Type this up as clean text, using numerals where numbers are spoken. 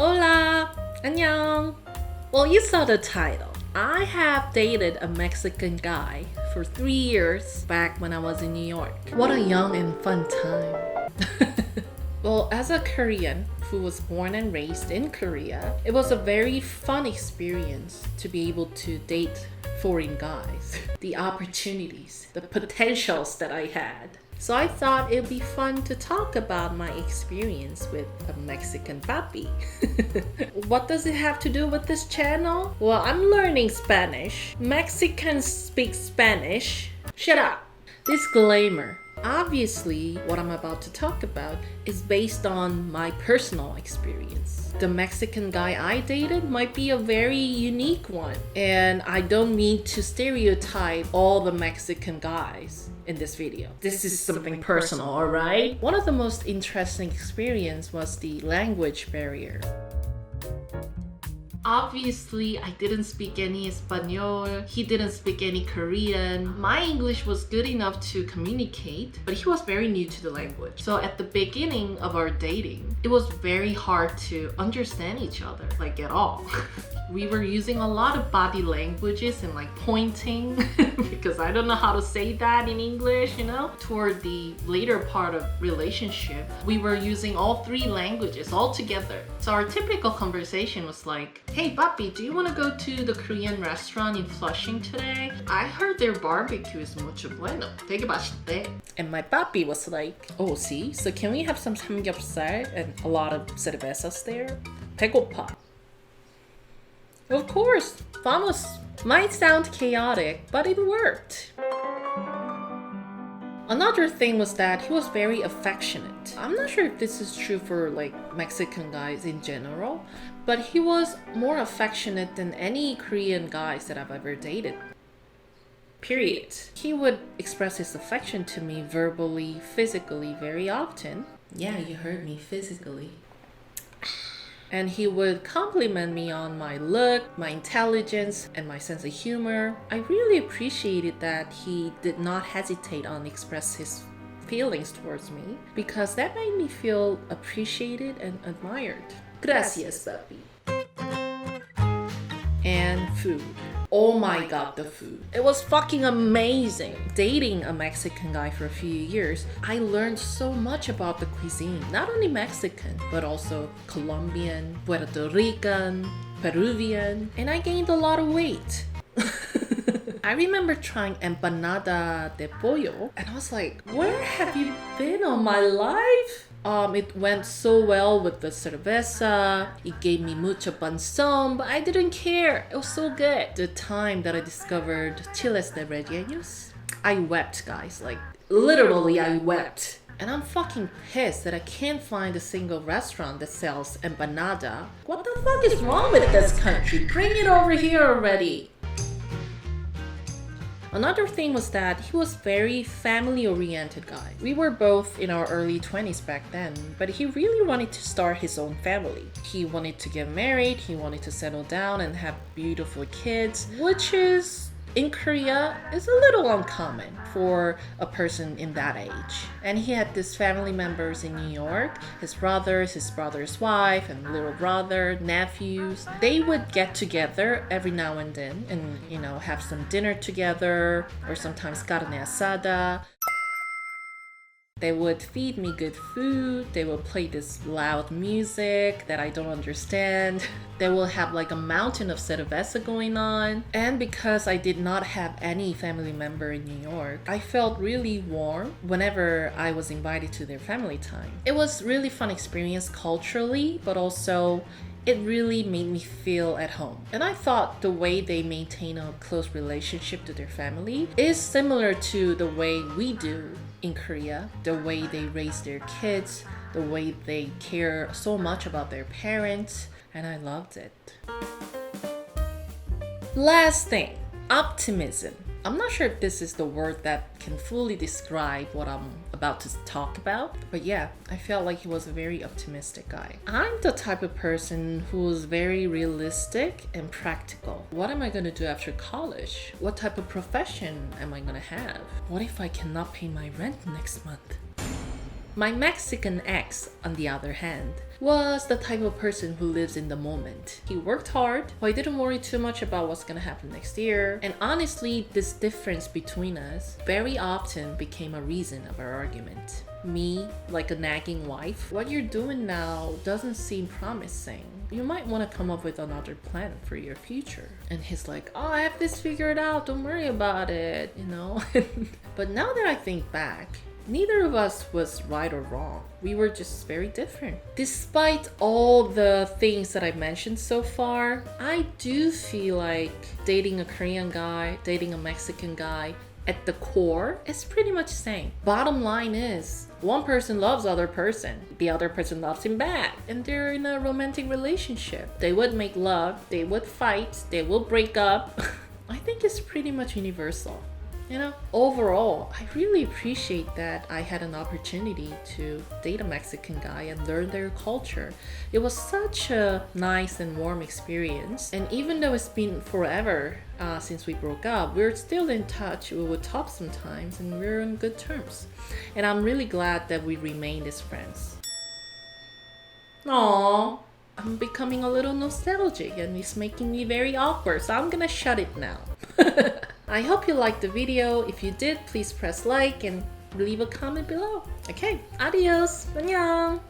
Hola! 안녕! Well, you saw the title. I have dated a Mexican guy for 3 years back when I was in New York. What a young and fun time. Well, as a Korean who was born and raised in Korea, it was a very fun experience to be able to date foreign guys. The opportunities, the potentials that I had. So I thought it'd be fun to talk about my experience with a Mexican papi. What does it have to do with this channel? Well, I'm learning Spanish. Mexicans speak Spanish. Shut up! Disclaimer. Obviously, what I'm about to talk about is based on my personal experience. The Mexican guy I dated might be a very unique one, and I don't mean to stereotype all the Mexican guys in this video. This is something personal, alright? One of the most interesting experience was the language barrier. Obviously, I didn't speak any Espanol. He didn't speak any Korean. My English was good enough to communicate, but he was very new to the language. So at the beginning of our dating, it was very hard to understand each other, like at all. We were using a lot of body languages and like pointing because I don't know how to say that in English, you know? Toward the later part of relationship, we were using all 3 languages all together. So our typical conversation was like, hey papi, do you want to go to the Korean restaurant in Flushing today? I heard their barbecue is mucho bueno. 되게 맛있대. And my papi was like, oh, see? So can we have some samgyeopsal and a lot of cervezas there? 배고파. Of course, vamos. Might sound chaotic, but it worked. Another thing was that he was very affectionate. I'm not sure if this is true for like Mexican guys in general, but he was more affectionate than any Korean guys that I've ever dated. Period. He would express his affection to me verbally, physically very often. Yeah, you heard me, physically. And he would compliment me on my look, my intelligence, and my sense of humor. I really appreciated that he did not hesitate on express his feelings towards me because that made me feel appreciated and admired. Gracias, papi. And food. Oh my god, the food. It was fucking amazing. Dating a Mexican guy for a few years, I learned so much about the cuisine. Not only Mexican, but also Colombian, Puerto Rican, Peruvian, and I gained a lot of weight. I remember trying empanada de pollo, and I was like, where have you been all my life? It went so well with the cerveza. It gave me mucho panzón, but I didn't care. It was so good. The time that I discovered chiles de rellenos, I wept, guys. Like, literally, I wept. And I'm fucking pissed that I can't find a single restaurant that sells empanada. What the fuck is wrong with this country? Bring it over here already. Another thing was that he was very family-oriented guy. We were both in our early 20s back then, but he really wanted to start his own family. He wanted to get married, he wanted to settle down and have beautiful kids, which is, in Korea, is a little uncommon for a person in that age. And he had these family members in New York, his brother's wife, and little brother, nephews. They would get together every now and then and, you know, have some dinner together, or sometimes carne asada. They would feed me good food. They would play this loud music that I don't understand. They will have like a mountain of cerveza going on. And because I did not have any family member in New York, I felt really warm whenever I was invited to their family time. It was really fun experience culturally, but also it really made me feel at home. And I thought the way they maintain a close relationship to their family is similar to the way we do in Korea, the way they raise their kids, the way they care so much about their parents, and I loved it. Last thing, optimism. I'm not sure if this is the word that can fully describe what I'm about to talk about, but yeah, I felt like he was a very optimistic guy. I'm the type of person who's very realistic and practical. What am I gonna do after college? What type of profession am I gonna have? What if I cannot pay my rent next month? My Mexican ex, on the other hand, was the type of person who lives in the moment. He worked hard, but he didn't worry too much about what's gonna happen next year. And honestly, this difference between us very often became a reason of our argument. Me, like a nagging wife, what you're doing now doesn't seem promising. You might want to come up with another plan for your future. And he's like, oh, I have this figured out, don't worry about it, you know? But now that I think back, neither of us was right or wrong. We were just very different. Despite all the things that I mentioned so far, I do feel like dating a Korean guy, dating a Mexican guy, at the core, it's pretty much the same. Bottom line is, one person loves other person, the other person loves him back, and they're in a romantic relationship. They would make love, they would fight, they will break up. I think it's pretty much universal. You know, overall, I really appreciate that I had an opportunity to date a Mexican guy and learn their culture. It was such a nice and warm experience. And even though it's been forever since we broke up, we're still in touch. We would talk sometimes and we're on good terms. And I'm really glad that we remained as friends. Aww. I'm becoming a little nostalgic and it's making me very awkward, so I'm gonna shut it now. I hope you liked the video. If you did, please press like and leave a comment below. Okay, adios. 안녕.